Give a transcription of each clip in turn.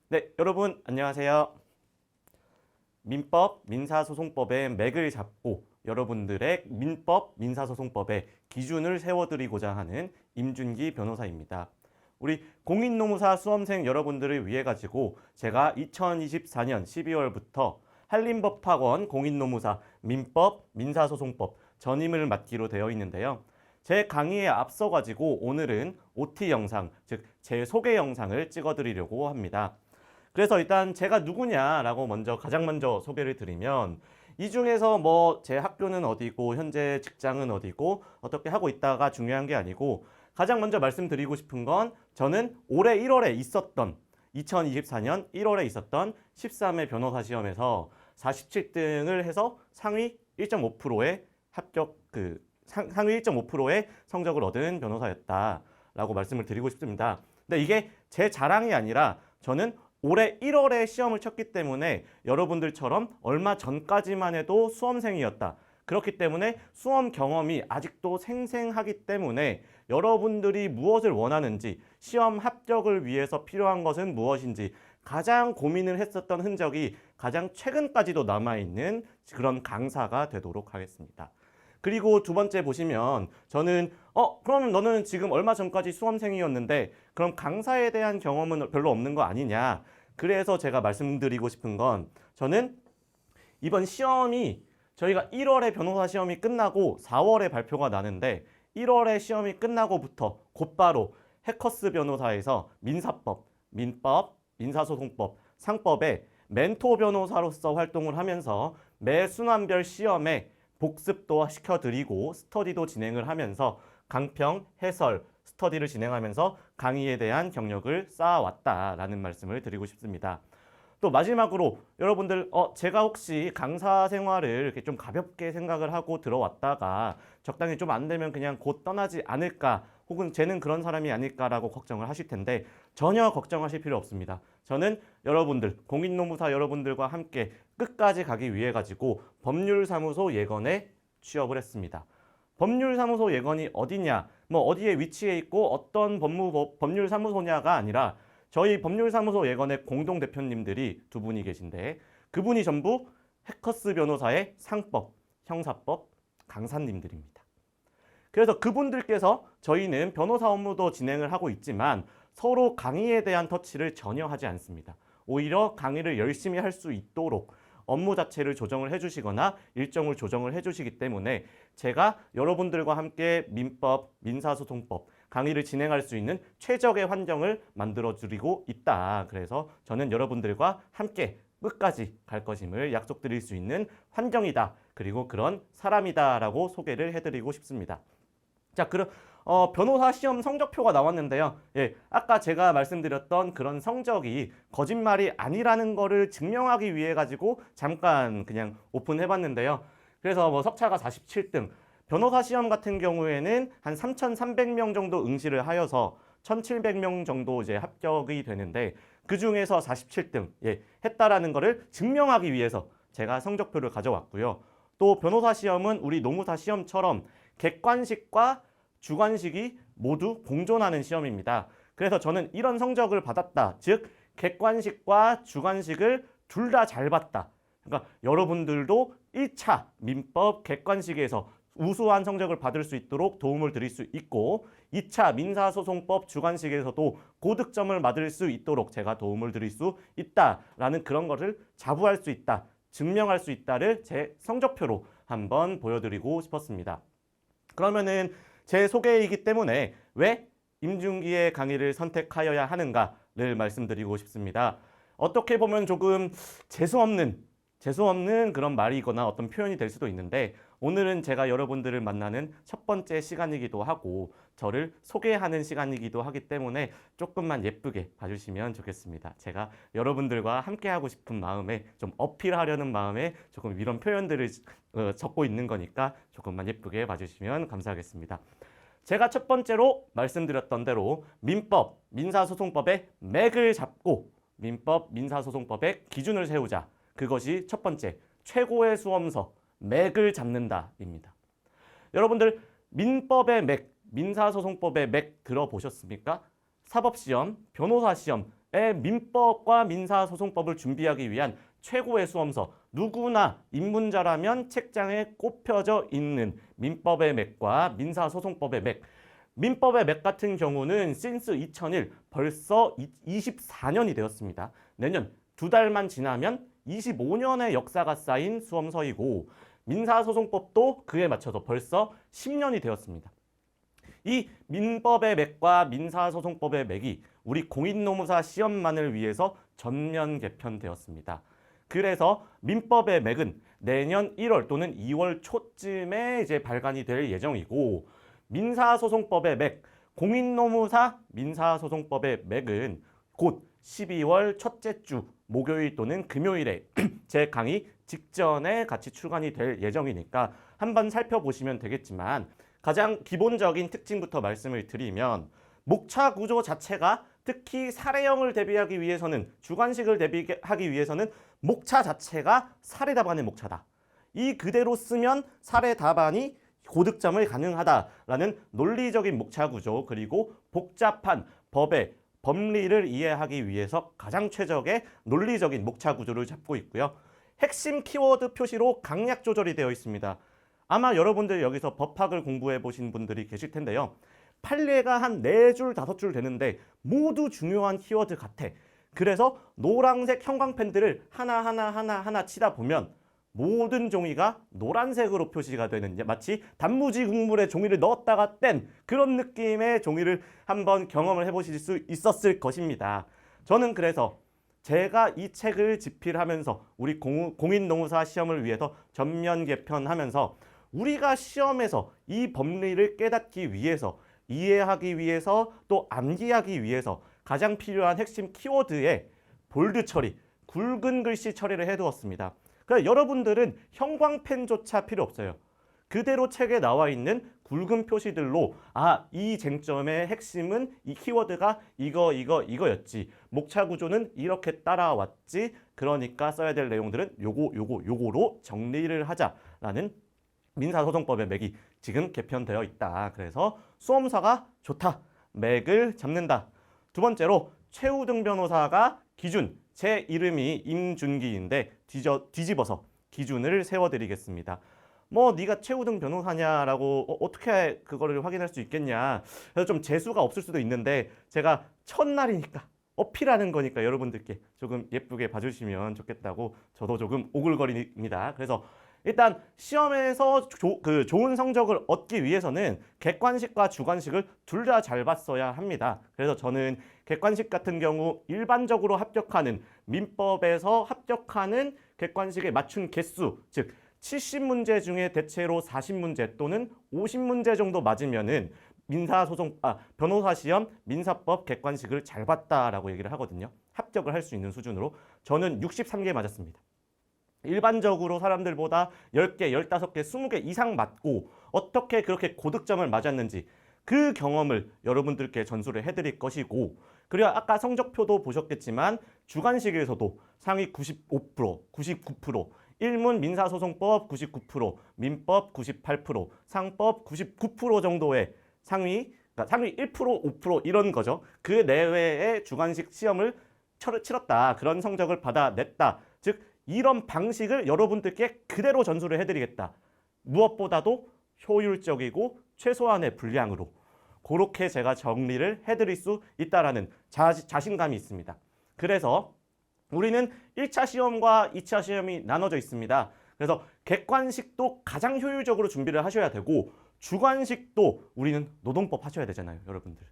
네, 여러분 안녕하세요. 민법, 민사소송법의 맥을 잡고 여러분들의 민법, 민사소송법의 기준을 세워드리고자 하는 임준기 변호사입니다. 우리 공인노무사 수험생 여러분들을 위해 가지고 제가 2024년 12월부터 한림법학원 공인노무사 민법, 민사소송법 전임을 맡기로 되어 있는데요. 제 강의에 앞서 가지고 오늘은 OT 영상, 즉 제 소개 영상을 찍어드리려고 합니다. 그래서 일단 제가 누구냐라고 가장 먼저 소개를 드리면 이 중에서 뭐 제 학교는 어디고 현재 직장은 어디고 어떻게 하고 있다가 중요한 게 아니고 가장 먼저 말씀드리고 싶은 건 저는 올해 1월에 있었던 2024년 1월에 있었던 13회 변호사 시험에서 47등을 해서 상위 1.5%의 합격 상위 1.5%의 성적을 얻은 변호사였다라고 말씀을 드리고 싶습니다. 근데 이게 제 자랑이 아니라 저는 올해 1월에 시험을 쳤기 때문에 여러분들처럼 얼마 전까지만 해도 수험생이었다. 그렇기 때문에 수험 경험이 아직도 생생하기 때문에 여러분들이 무엇을 원하는지, 시험 합격을 위해서 필요한 것은 무엇인지 가장 고민을 했었던 흔적이 가장 최근까지도 남아있는 그런 강사가 되도록 하겠습니다. 그리고 두 번째 보시면 저는 그럼 너는 지금 얼마 전까지 수험생이었는데 그럼 강사에 대한 경험은 별로 없는 거 아니냐. 그래서 제가 말씀드리고 싶은 건 저는 이번 시험이 저희가 1월에 변호사 시험이 끝나고 4월에 발표가 나는데 1월에 시험이 끝나고부터 곧바로 해커스 변호사에서 민사법, 민법, 민사소송법, 상법에 멘토 변호사로서 활동을 하면서 매 순환별 시험에 복습도 시켜드리고 스터디도 진행을 하면서 강평, 해설, 스터디를 진행하면서 강의에 대한 경력을 쌓아왔다라는 말씀을 드리고 싶습니다. 또 마지막으로 여러분들 제가 혹시 강사 생활을 이렇게 좀 가볍게 생각을 하고 들어왔다가 적당히 좀 안 되면 그냥 곧 떠나지 않을까 혹은 쟤는 그런 사람이 아닐까라고 걱정을 하실 텐데 전혀 걱정하실 필요 없습니다. 저는 여러분들 공인노무사 여러분들과 함께 끝까지 가기 위해 가지고 법률사무소 예건에 취업을 했습니다. 법률사무소 예건이 어디냐, 뭐 어디에 위치해 있고 어떤 법률사무소냐가 아니라 저희 법률사무소 예건의 공동대표님들이 두 분이 계신데 그분이 전부 해커스 변호사의 상법, 형사법 강사님들입니다. 그래서 그분들께서 저희는 변호사 업무도 진행을 하고 있지만 서로 강의에 대한 터치를 전혀 하지 않습니다. 오히려 강의를 열심히 할 수 있도록 업무 자체를 조정을 해주시거나 일정을 조정을 해주시기 때문에 제가 여러분들과 함께 민법, 민사소송법 강의를 진행할 수 있는 최적의 환경을 만들어드리고 있다. 그래서 저는 여러분들과 함께 끝까지 갈 것임을 약속드릴 수 있는 환경이다. 그리고 그런 사람이다라고 소개를 해드리고 싶습니다. 자, 그럼 변호사 시험 성적표가 나왔는데요. 예, 아까 제가 말씀드렸던 그런 성적이 거짓말이 아니라는 거를 증명하기 위해 가지고 잠깐 그냥 오픈해봤는데요. 그래서 뭐 석차가 47등, 변호사 시험 같은 경우에는 한 3,300명 정도 응시를 하여서 1,700명 정도 이제 합격이 되는데 그 중에서 47등 했다라는 거를 증명하기 위해서 제가 성적표를 가져왔고요. 또 변호사 시험은 우리 노무사 시험처럼 객관식과 주관식이 모두 공존하는 시험입니다. 그래서 저는 이런 성적을 받았다. 즉 객관식과 주관식을 둘 다 잘 봤다. 그러니까 여러분들도 1차 민법 객관식에서 우수한 성적을 받을 수 있도록 도움을 드릴 수 있고 2차 민사소송법 주관식에서도 고득점을 받을 수 있도록 제가 도움을 드릴 수 있다라는 그런 것을 자부할 수 있다, 증명할 수 있다를 제 성적표로 한번 보여드리고 싶었습니다. 그러면은 제 소개이기 때문에 왜 임준기의 강의를 선택하여야 하는가를 말씀드리고 싶습니다. 어떻게 보면 조금 재수없는 그런 말이거나 어떤 표현이 될 수도 있는데 오늘은 제가 여러분들을 만나는 첫 번째 시간이기도 하고 저를 소개하는 시간이기도 하기 때문에 조금만 예쁘게 봐주시면 좋겠습니다. 제가 여러분들과 함께하고 싶은 마음에 좀 어필하려는 마음에 조금 이런 표현들을 적고 있는 거니까 조금만 예쁘게 봐주시면 감사하겠습니다. 제가 첫 번째로 말씀드렸던 대로 민법, 민사소송법의 맥을 잡고 민법, 민사소송법의 기준을 세우자. 그것이 첫 번째, 최고의 수험서, 맥을 잡는다입니다. 여러분들 민법의 맥, 민사소송법의 맥 들어보셨습니까? 사법시험, 변호사시험, 민법과 민사소송법을 준비하기 위한 최고의 수험서, 누구나 입문자라면 책장에 꼽혀져 있는 민법의 맥과 민사소송법의 맥. 민법의 맥 같은 경우는 since 2001 벌써 24년이 되었습니다. 내년 2달만 지나면 25년의 역사가 쌓인 수험서이고, 민사소송법도 그에 맞춰서 벌써 10년이 되었습니다. 이 민법의 맥과 민사소송법의 맥이 우리 공인노무사 시험만을 위해서 전면 개편되었습니다. 그래서 민법의 맥은 내년 1월 또는 2월 초쯤에 이제 발간이 될 예정이고, 민사소송법의 맥, 공인노무사 민사소송법의 맥은 곧 12월 첫째 주 목요일 또는 금요일에 제 강의 직전에 같이 출간이 될 예정이니까 한번 살펴보시면 되겠지만, 가장 기본적인 특징부터 말씀을 드리면, 목차 구조 자체가 특히 사례형을 대비하기 위해서는, 주관식을 대비하기 위해서는 목차 자체가 사례 답안의 목차다. 이 그대로 쓰면 사례 답안이 고득점을 가능하다라는 논리적인 목차 구조, 그리고 복잡한 법의 법리를 이해하기 위해서 가장 최적의 논리적인 목차 구조를 잡고 있고요. 핵심 키워드 표시로 강약 조절이 되어 있습니다. 아마 여러분들 여기서 법학을 공부해 보신 분들이 계실 텐데요. 판례가 한 4줄, 5줄 되는데 모두 중요한 키워드 같아. 그래서 노란색 형광펜들을 하나 치다 보면 모든 종이가 노란색으로 표시가 되는, 마치 단무지 국물에 종이를 넣었다가 뗀 그런 느낌의 종이를 한번 경험을 해보실 수 있었을 것입니다. 저는 그래서 제가 이 책을 집필하면서 우리 공인노무사 시험을 위해서 전면 개편하면서 우리가 시험에서 이 법리를 깨닫기 위해서, 이해하기 위해서, 또 암기하기 위해서 가장 필요한 핵심 키워드에 볼드 처리, 굵은 글씨 처리를 해두었습니다. 그러니까 여러분들은 형광펜조차 필요 없어요. 그대로 책에 나와 있는 굵은 표시들로 이 쟁점의 핵심은 이 키워드가 이거였지. 목차 구조는 이렇게 따라왔지. 그러니까 써야 될 내용들은 요거로 정리를 하자라는 민사소송법의 맥이 지금 개편되어 있다. 그래서 수험사가 좋다. 맥을 잡는다. 두 번째로 최우등 변호사가 기준, 제 이름이 임준기인데 뒤집어서 기준을 세워드리겠습니다. 네가 최우등 변호사냐라고 어떻게 그거를 확인할 수 있겠냐. 그래서 좀 재수가 없을 수도 있는데 제가 첫날이니까 어필하는 거니까 여러분들께 조금 예쁘게 봐주시면 좋겠다고 저도 조금 오글거립니다. 그래서 일단 시험에서 좋은 성적을 얻기 위해서는 객관식과 주관식을 둘 다 잘 봤어야 합니다. 그래서 저는 객관식 같은 경우 일반적으로 합격하는, 민법에서 합격하는 객관식에 맞춘 개수, 즉 70문제 중에 대체로 40문제 또는 50문제 정도 맞으면은 변호사 시험 민사법 객관식을 잘 봤다라고 얘기를 하거든요. 합격을 할 수 있는 수준으로. 저는 63개 맞았습니다. 일반적으로 사람들보다 10개, 15개, 20개 이상 맞고 어떻게 그렇게 고득점을 맞았는지 그 경험을 여러분들께 전수를 해드릴 것이고, 그리고 아까 성적표도 보셨겠지만 주관식에서도 상위 95%, 99%, 일문 민사소송법 99%, 민법 98%, 상법 99% 정도의 상위 1%, 5% 이런 거죠. 그 내외의 주관식 시험을 치렀다. 그런 성적을 받아냈다. 즉 이런 방식을 여러분들께 그대로 전수를 해드리겠다. 무엇보다도 효율적이고 최소한의 분량으로 그렇게 제가 정리를 해드릴 수 있다라는 자신감이 있습니다. 그래서 우리는 1차 시험과 2차 시험이 나눠져 있습니다. 그래서 객관식도 가장 효율적으로 준비를 하셔야 되고, 주관식도 우리는 노동법 하셔야 되잖아요, 여러분들.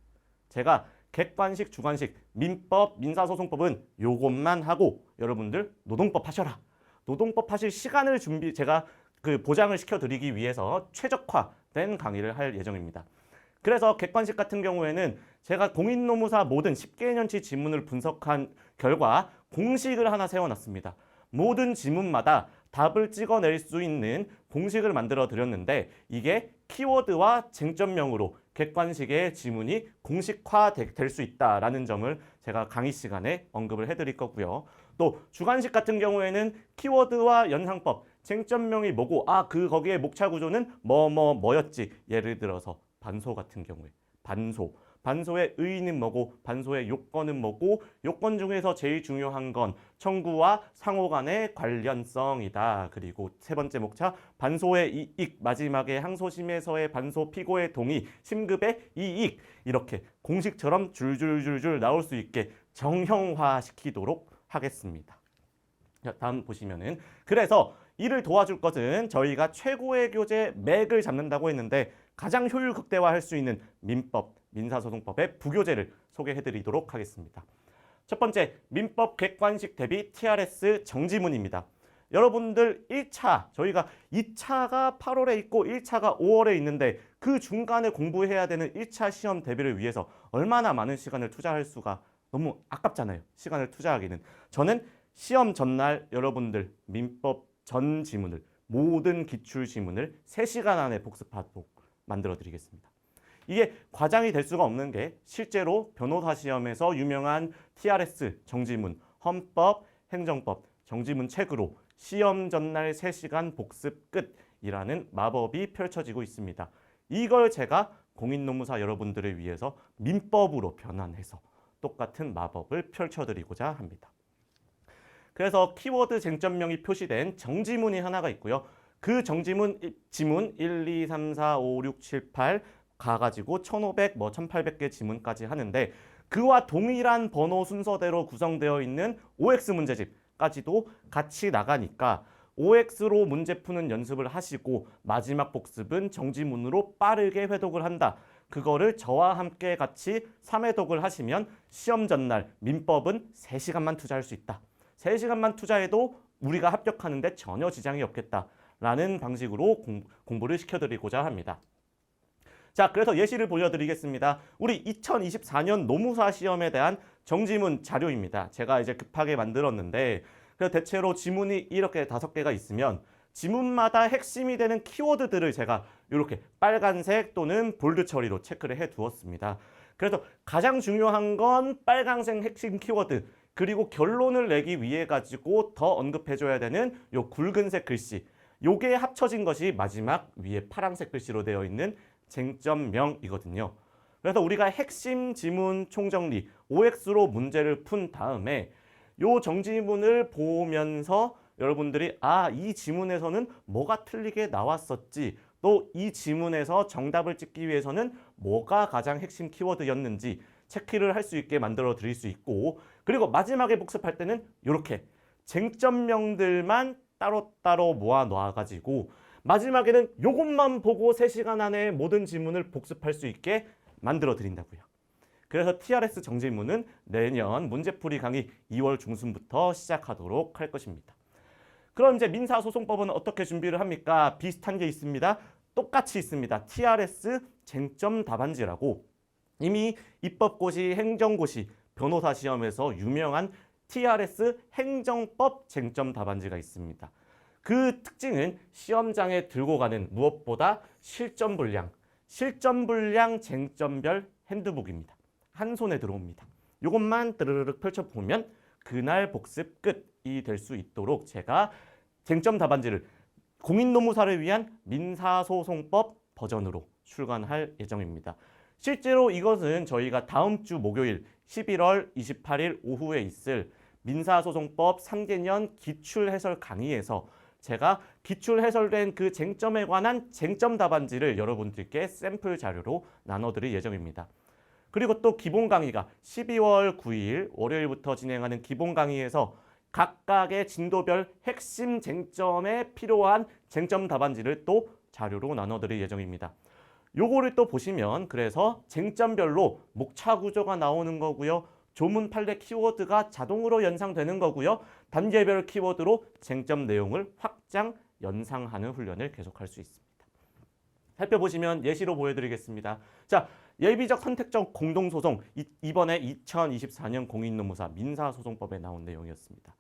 제가 객관식, 주관식, 민법, 민사소송법은 요것만 하고 여러분들 노동법 하셔라. 노동법 하실 시간을 제가 보장을 시켜드리기 위해서 최적화된 강의를 할 예정입니다. 그래서 객관식 같은 경우에는 제가 공인노무사 모든 10개년치 지문을 분석한 결과 공식을 하나 세워놨습니다. 모든 지문마다 답을 찍어낼 수 있는 공식을 만들어 드렸는데, 이게 키워드와 쟁점명으로 객관식의 지문이 공식화될 수 있다라는 점을 제가 강의 시간에 언급을 해드릴 거고요. 또 주관식 같은 경우에는 키워드와 연상법, 쟁점명이 뭐고 거기에 목차 구조는 뭐였지. 예를 들어서 반소 같은 경우에 반소, 반소의 의의는 뭐고 반소의 요건은 뭐고 요건 중에서 제일 중요한 건 청구와 상호 간의 관련성이다. 그리고 세 번째 목차 반소의 이익 마지막에 항소심에서의 반소 피고의 동의 심급의 이익 이렇게 공식처럼 줄줄줄줄 나올 수 있게 정형화시키도록 하겠습니다. 다음 보시면은 그래서 이를 도와줄 것은 저희가 최고의 교재 맥을 잡는다고 했는데 가장 효율 극대화할 수 있는 민법, 민사소송법의 부교재를 소개해드리도록 하겠습니다. 첫 번째, 민법 객관식 대비 TRS 정지문입니다. 여러분들 1차, 저희가 2차가 8월에 있고 1차가 5월에 있는데 그 중간에 공부해야 되는 1차 시험 대비를 위해서 얼마나 많은 시간을 투자할 수가 너무 아깝잖아요. 시간을 투자하기는. 저는 시험 전날 여러분들 민법 전 지문을 모든 기출 지문을 3시간 안에 복습하도록 만들어 드리겠습니다. 이게 과장이 될 수가 없는 게 실제로 변호사 시험에서 유명한 TRS 정지문, 헌법, 행정법 정지문 책으로 시험 전날 3시간 복습 끝이라는 마법이 펼쳐지고 있습니다. 이걸 제가 공인노무사 여러분들을 위해서 민법으로 변환해서 똑같은 마법을 펼쳐드리고자 합니다. 그래서 키워드 쟁점명이 표시된 정지문이 하나가 있고요. 그 정지문 지문 1, 2, 3, 4, 5, 6, 7, 8 가가지고 1500, 1800개 지문까지 하는데 그와 동일한 번호 순서대로 구성되어 있는 OX 문제집까지도 같이 나가니까 OX로 문제 푸는 연습을 하시고 마지막 복습은 정지문으로 빠르게 회독을 한다. 그거를 저와 함께 같이 3회독을 하시면 시험 전날 민법은 3시간만 투자할 수 있다. 3시간만 투자해도 우리가 합격하는데 전혀 지장이 없겠다라는 방식으로 공부를 시켜드리고자 합니다. 자, 그래서 예시를 보여드리겠습니다. 우리 2024년 노무사 시험에 대한 정지문 자료입니다. 제가 이제 급하게 만들었는데 그래서 대체로 지문이 이렇게 5개가 있으면 지문마다 핵심이 되는 키워드들을 제가 이렇게 빨간색 또는 볼드 처리로 체크를 해 두었습니다. 그래서 가장 중요한 건 빨간색 핵심 키워드 그리고 결론을 내기 위해 가지고 더 언급해줘야 되는 요 굵은색 글씨 요게 합쳐진 것이 마지막 위에 파란색 글씨로 되어 있는 쟁점명이거든요. 그래서 우리가 핵심 지문 총정리 OX로 문제를 푼 다음에 요 정지문을 보면서 여러분들이 이 지문에서는 뭐가 틀리게 나왔었지 또 이 지문에서 정답을 찍기 위해서는 뭐가 가장 핵심 키워드였는지 체크를 할 수 있게 만들어 드릴 수 있고 그리고 마지막에 복습할 때는 이렇게 쟁점명들만 따로따로 모아 놔가지고 마지막에는 이것만 보고 3시간 안에 모든 지문을 복습할 수 있게 만들어 드린다고요. 그래서 TRS 정지문은 내년 문제풀이 강의 2월 중순부터 시작하도록 할 것입니다. 그럼 이제 민사소송법은 어떻게 준비를 합니까? 비슷한 게 있습니다. 똑같이 있습니다. TRS 쟁점 답안지라고 이미 입법고시, 행정고시, 변호사 시험에서 유명한 TRS 행정법 쟁점 답안지가 있습니다. 그 특징은 시험장에 들고 가는 무엇보다 실전 분량 쟁점별 핸드북입니다. 한 손에 들어옵니다. 이것만 드르륵 펼쳐보면 그날 복습 끝이 될 수 있도록 제가 쟁점 답안지를 공인노무사를 위한 민사소송법 버전으로 출간할 예정입니다. 실제로 이것은 저희가 다음 주 목요일 11월 28일 오후에 있을 민사소송법 3개년 기출해설 강의에서 제가 기출해설된 그 쟁점에 관한 쟁점 답안지를 여러분들께 샘플 자료로 나눠드릴 예정입니다. 그리고 또 기본 강의가 12월 9일 월요일부터 진행하는 기본 강의에서 각각의 진도별 핵심 쟁점에 필요한 쟁점 답안지를 또 자료로 나눠드릴 예정입니다. 요거를 또 보시면 그래서 쟁점별로 목차 구조가 나오는 거고요. 조문 판례 키워드가 자동으로 연상되는 거고요. 단계별 키워드로 쟁점 내용을 확장, 연상하는 훈련을 계속할 수 있습니다. 살펴보시면 예시로 보여드리겠습니다. 자, 예비적 선택적 공동소송 이번에 2024년 공인노무사 민사소송법에 나온 내용이었습니다.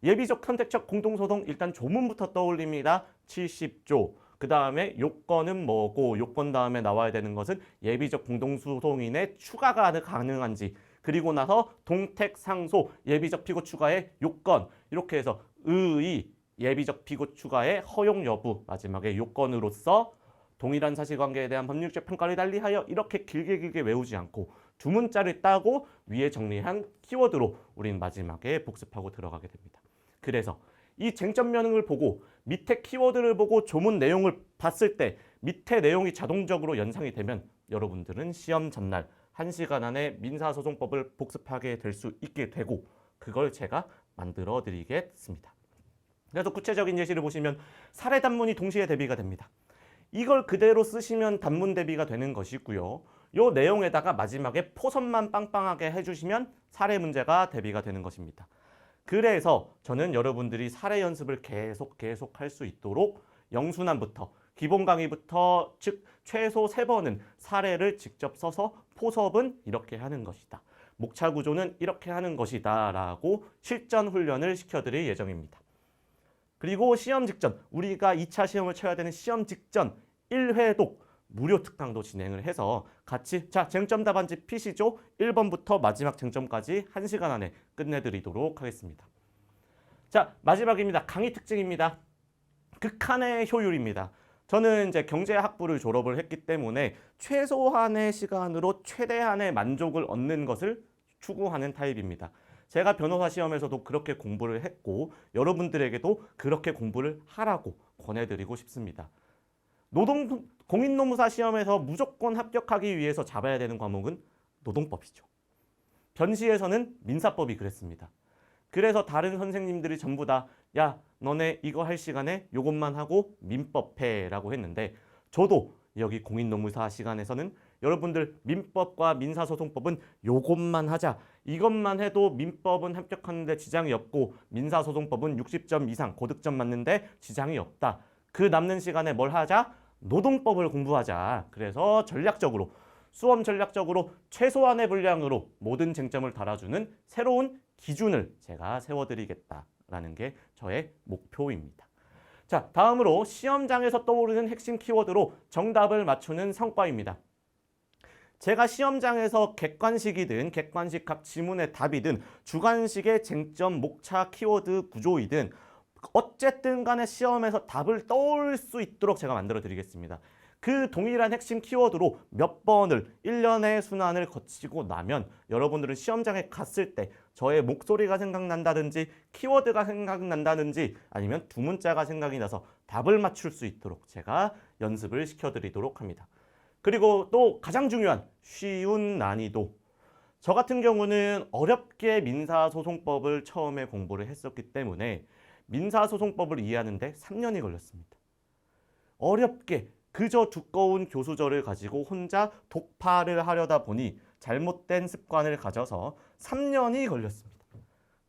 예비적 선택적 공동소송 일단 조문부터 떠올립니다. 70조. 그 다음에 요건은 뭐고 요건 다음에 나와야 되는 것은 예비적 공동소송인의 추가가 가능한지 그리고 나서 동택 상소 예비적 피고 추가의 요건 이렇게 해서 의의 예비적 피고 추가의 허용 여부 마지막에 요건으로서 동일한 사실관계에 대한 법률적 평가를 달리하여 이렇게 길게 외우지 않고 두 문자를 따고 위에 정리한 키워드로 우린 마지막에 복습하고 들어가게 됩니다. 그래서 이 쟁점명을 보고 밑에 키워드를 보고 조문 내용을 봤을 때 밑에 내용이 자동적으로 연상이 되면 여러분들은 시험 전날 1시간 안에 민사소송법을 복습하게 될 수 있게 되고 그걸 제가 만들어 드리겠습니다. 그래서 구체적인 예시를 보시면 사례 단문이 동시에 대비가 됩니다. 이걸 그대로 쓰시면 단문 대비가 되는 것이고요. 이 내용에다가 마지막에 포선만 빵빵하게 해주시면 사례 문제가 대비가 되는 것입니다. 그래서 저는 여러분들이 사례 연습을 계속 할 수 있도록 영순환부터 기본 강의부터 즉 최소 3번은 사례를 직접 써서 포섭은 이렇게 하는 것이다. 목차 구조는 이렇게 하는 것이다 라고 실전 훈련을 시켜드릴 예정입니다. 그리고 시험 직전 우리가 2차 시험을 쳐야 되는 시험 직전 1회독 무료 특강도 진행을 해서 같이 자 쟁점 답안지 피시죠? 1번부터 마지막 쟁점까지 1시간 안에 끝내드리도록 하겠습니다. 자 마지막입니다. 강의 특징입니다. 극한의 효율입니다. 저는 이제 경제학부를 졸업을 했기 때문에 최소한의 시간으로 최대한의 만족을 얻는 것을 추구하는 타입입니다. 제가 변호사 시험에서도 그렇게 공부를 했고 여러분들에게도 그렇게 공부를 하라고 권해드리고 싶습니다. 공인노무사 시험에서 무조건 합격하기 위해서 잡아야 되는 과목은 노동법이죠. 변시에서는 민사법이 그랬습니다. 그래서 다른 선생님들이 전부 다 야 너네 이거 할 시간에 요것만 하고 민법 해라고 했는데 저도 여기 공인노무사 시간에서는 여러분들 민법과 민사소송법은 요것만 하자. 이것만 해도 민법은 합격하는데 지장이 없고 민사소송법은 60점 이상 고득점 맞는데 지장이 없다. 그 남는 시간에 뭘 하자? 노동법을 공부하자. 그래서 전략적으로 수험 전략적으로 최소한의 분량으로 모든 쟁점을 달아주는 새로운 기준을 제가 세워드리겠다라는 게 저의 목표입니다. 자, 다음으로 시험장에서 떠오르는 핵심 키워드로 정답을 맞추는 성과입니다. 제가 시험장에서 객관식이든 객관식 각 지문의 답이든 주관식의 쟁점, 목차, 키워드 구조이든 어쨌든 간에 시험에서 답을 떠올 수 있도록 제가 만들어 드리겠습니다. 그 동일한 핵심 키워드로 몇 번을 1년의 순환을 거치고 나면 여러분들은 시험장에 갔을 때 저의 목소리가 생각난다든지 키워드가 생각난다든지 아니면 두 문자가 생각이 나서 답을 맞출 수 있도록 제가 연습을 시켜드리도록 합니다. 그리고 또 가장 중요한 쉬운 난이도. 저 같은 경우는 어렵게 민사소송법을 처음에 공부를 했었기 때문에 민사소송법을 이해하는데 3년이 걸렸습니다. 어렵게 그저 두꺼운 교수저를 가지고 혼자 독파를 하려다 보니 잘못된 습관을 가져서 3년이 걸렸습니다.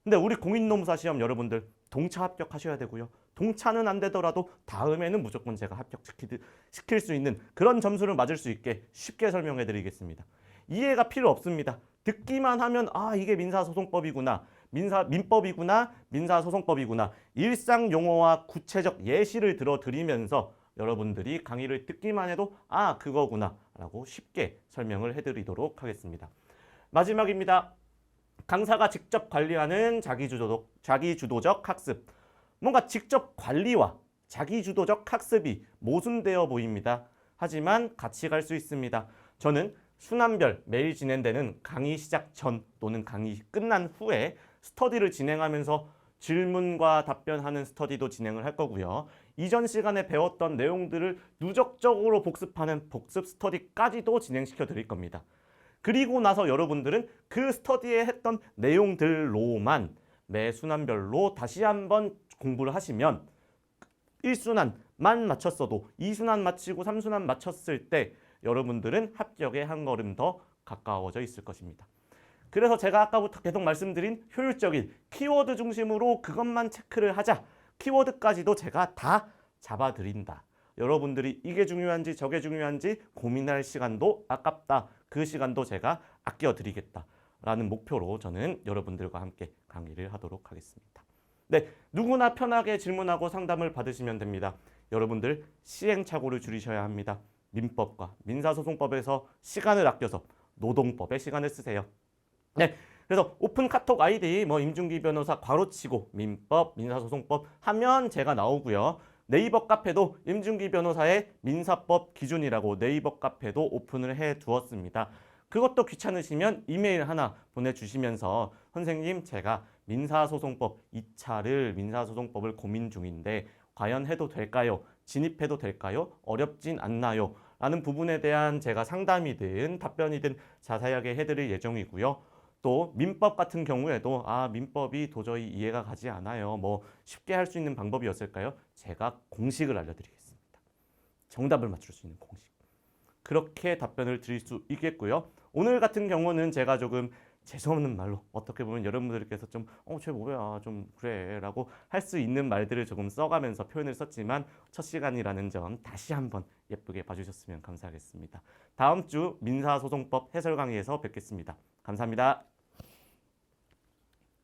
근데 우리 공인노무사 시험 여러분들 동차 합격하셔야 되고요. 동차는 안 되더라도 다음에는 무조건 제가 합격시킬 수 있는 그런 점수를 맞을 수 있게 쉽게 설명해 드리겠습니다. 이해가 필요 없습니다. 듣기만 하면 아 이게 민사소송법이구나. 민법이구나. 민사소송법이구나. 일상 용어와 구체적 예시를 들어드리면서 여러분들이 강의를 듣기만 해도 아 그거구나 라고 쉽게 설명을 해드리도록 하겠습니다. 마지막입니다. 강사가 직접 관리하는 자기주도적 학습. 뭔가 직접 관리와 자기주도적 학습이 모순되어 보입니다. 하지만 같이 갈 수 있습니다. 저는 순환별 매일 진행되는 강의 시작 전 또는 강의 끝난 후에 스터디를 진행하면서 질문과 답변하는 스터디도 진행을 할 거고요. 이전 시간에 배웠던 내용들을 누적적으로 복습하는 복습 스터디까지도 진행시켜 드릴 겁니다. 그리고 나서 여러분들은 그 스터디에 했던 내용들로만 매 순환별로 다시 한번 공부를 하시면 1순환만 맞췄어도 2순환 맞히고 3순환 맞췄을 때 여러분들은 합격에 한 걸음 더 가까워져 있을 것입니다. 그래서 제가 아까부터 계속 말씀드린 효율적인 키워드 중심으로 그것만 체크를 하자. 키워드까지도 제가 다 잡아드린다. 여러분들이 이게 중요한지 저게 중요한지 고민할 시간도 아깝다. 그 시간도 제가 아껴드리겠다라는 목표로 저는 여러분들과 함께 강의를 하도록 하겠습니다. 네, 누구나 편하게 질문하고 상담을 받으시면 됩니다. 여러분들 시행착오를 줄이셔야 합니다. 민법과 민사소송법에서 시간을 아껴서 노동법에 시간을 쓰세요. 네, 그래서 오픈 카톡 아이디 임준기 변호사 괄호치고 민법, 민사소송법 하면 제가 나오고요. 네이버 카페도 임준기 변호사의 민사법 기준이라고 네이버 카페도 오픈을 해 두었습니다. 그것도 귀찮으시면 이메일 하나 보내주시면서 선생님 제가 민사소송법 2차를 민사소송법을 고민 중인데 과연 해도 될까요? 진입해도 될까요? 어렵진 않나요? 라는 부분에 대한 제가 상담이든 답변이든 자세하게 해드릴 예정이고요. 또 민법 같은 경우에도 민법이 도저히 이해가 가지 않아요. 뭐 쉽게 할 수 있는 방법이었을까요? 제가 공식을 알려드리겠습니다. 정답을 맞출 수 있는 공식. 그렇게 답변을 드릴 수 있겠고요. 오늘 같은 경우는 제가 조금 재수없는 말로 어떻게 보면 여러분들께서 쟤 뭐야 좀 그래 라고 할 수 있는 말들을 조금 써가면서 표현을 썼지만 첫 시간이라는 점 다시 한번 예쁘게 봐주셨으면 감사하겠습니다. 다음 주 민사소송법 해설 강의에서 뵙겠습니다. 감사합니다.